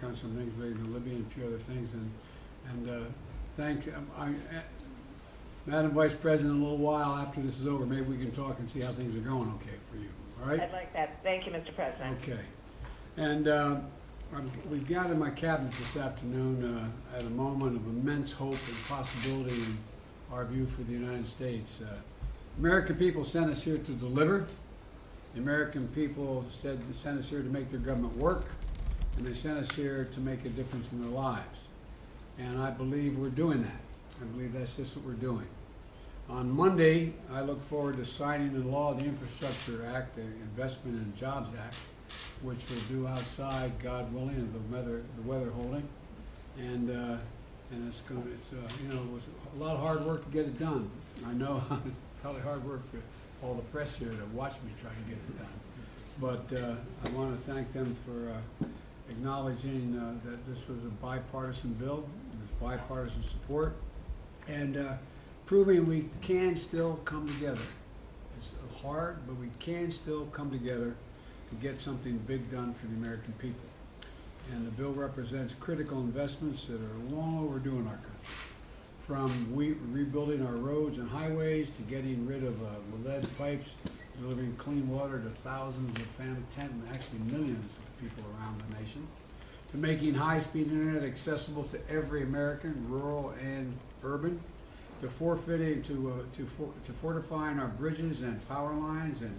on some things related to Libya and a few other things. And thank, Madam Vice President, in a little while after this is over, maybe we can talk and see how things are going okay for you, all right? I'd like that. Thank you, Mr. President. Okay. And we've gathered my cabinet this afternoon at a moment of immense hope and possibility in our view for the United States. American people sent us here to deliver. The American people sent us here to make their government work, and they sent us here to make a difference in their lives. And I believe we're doing that. I believe that's just what we're doing. On Monday, I look forward to signing into law the Infrastructure Act, the Investment and Jobs Act, which we'll do outside, God willing, of the weather holding. And it's you know, it was a lot of hard work to get it done. I know it's probably hard work for all the press here to watch me try to get it done. But I want to thank them for acknowledging that this was a bipartisan bill, there's bipartisan support, and proving we can still come together. It's hard, but we can still come together to get something big done for the American people. And the bill represents critical investments that are long overdue in our country. From rebuilding our roads and highways to getting rid of lead pipes, delivering clean water to thousands of families, actually millions of people around the nation, to making high-speed internet accessible to every American, rural and urban, to fortifying our bridges and power lines and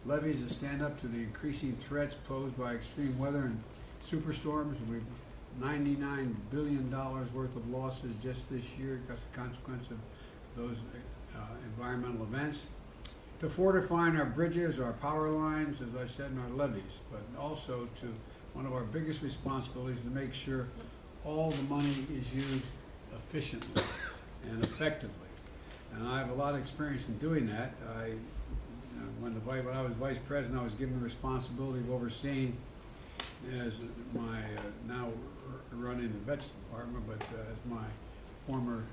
levees that stand up to the increasing threats posed by extreme weather and superstorms. We've $99 billion worth of losses just this year as a consequence of those environmental events. To fortifying our bridges, our power lines, as I said, and our levees, but also to one of our biggest responsibilities to make sure all the money is used efficiently and effectively. And I have a lot of experience in doing that. When I was vice president, I was given the responsibility of overseeing, as my now running the vets department, but as my former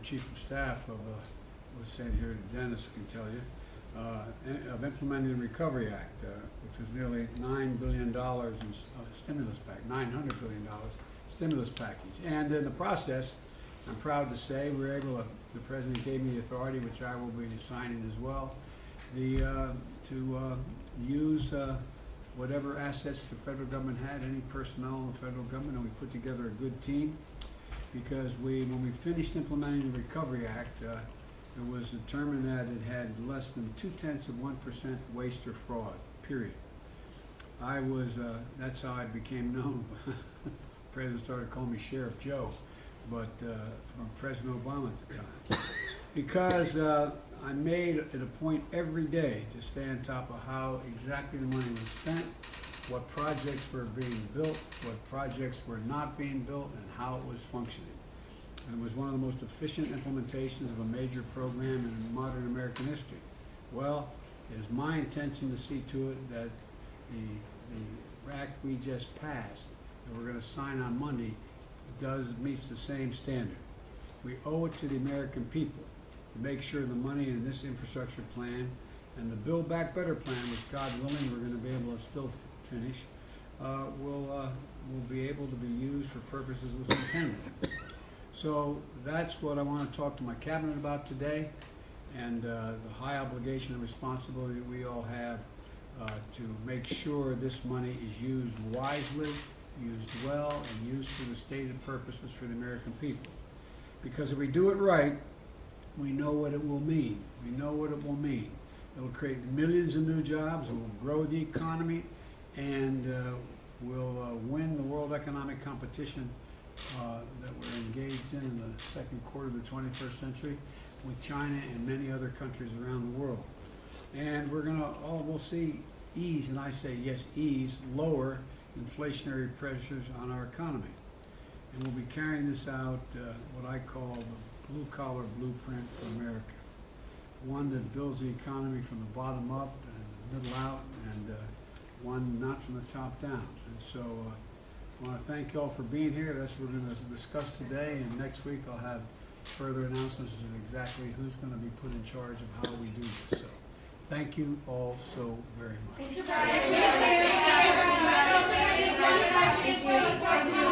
chief of staff of was saying here, Dennis can tell you, of implementing the Recovery Act, which is nearly $9 billion in stimulus package, $900 billion stimulus package. And in the process, I'm proud to say we're able to, the president gave me the authority, which I will be signing as well, to use whatever assets the federal government had, any personnel in the federal government, and we put together a good team, because when we finished implementing the Recovery Act, it was determined that it had less than 0.2% waste or fraud, period. That's how I became known. The president started calling me Sheriff Joe, but from President Obama at the time. Because I made it a point every day to stay on top of how exactly the money was spent, what projects were being built, what projects were not being built, and how it was functioning. And it was one of the most efficient implementations of a major program in modern American history. Well, it is my intention to see to it that the act we just passed, that we're going to sign on Monday, meets the same standard. We owe it to the American people to make sure the money in this infrastructure plan and the Build Back Better plan, which God willing we're going to be able to still finish, will be able to be used for purposes it was intended. So that's what I want to talk to my cabinet about today, and the high obligation and responsibility that we all have to make sure this money is used wisely, used well, and used for the stated purposes for the American people. Because if we do it right, we know what it will mean. We know what it will mean. It will create millions of new jobs, it will grow the economy, and will win the world economic competition that we're engaged in the second quarter of the 21st century with China and many other countries around the world. And we'll see ease, and I say yes, ease, lower inflationary pressures on our economy. And we'll be carrying this out, what I call the blue-collar blueprint for America. One that builds the economy from the bottom up and the middle out, and one not from the top down. And so I want to thank you all for being here. That's what we're going to discuss today, and next week I'll have further announcements of exactly who's going to be put in charge of how we do this. So thank you all so very much. Thank you.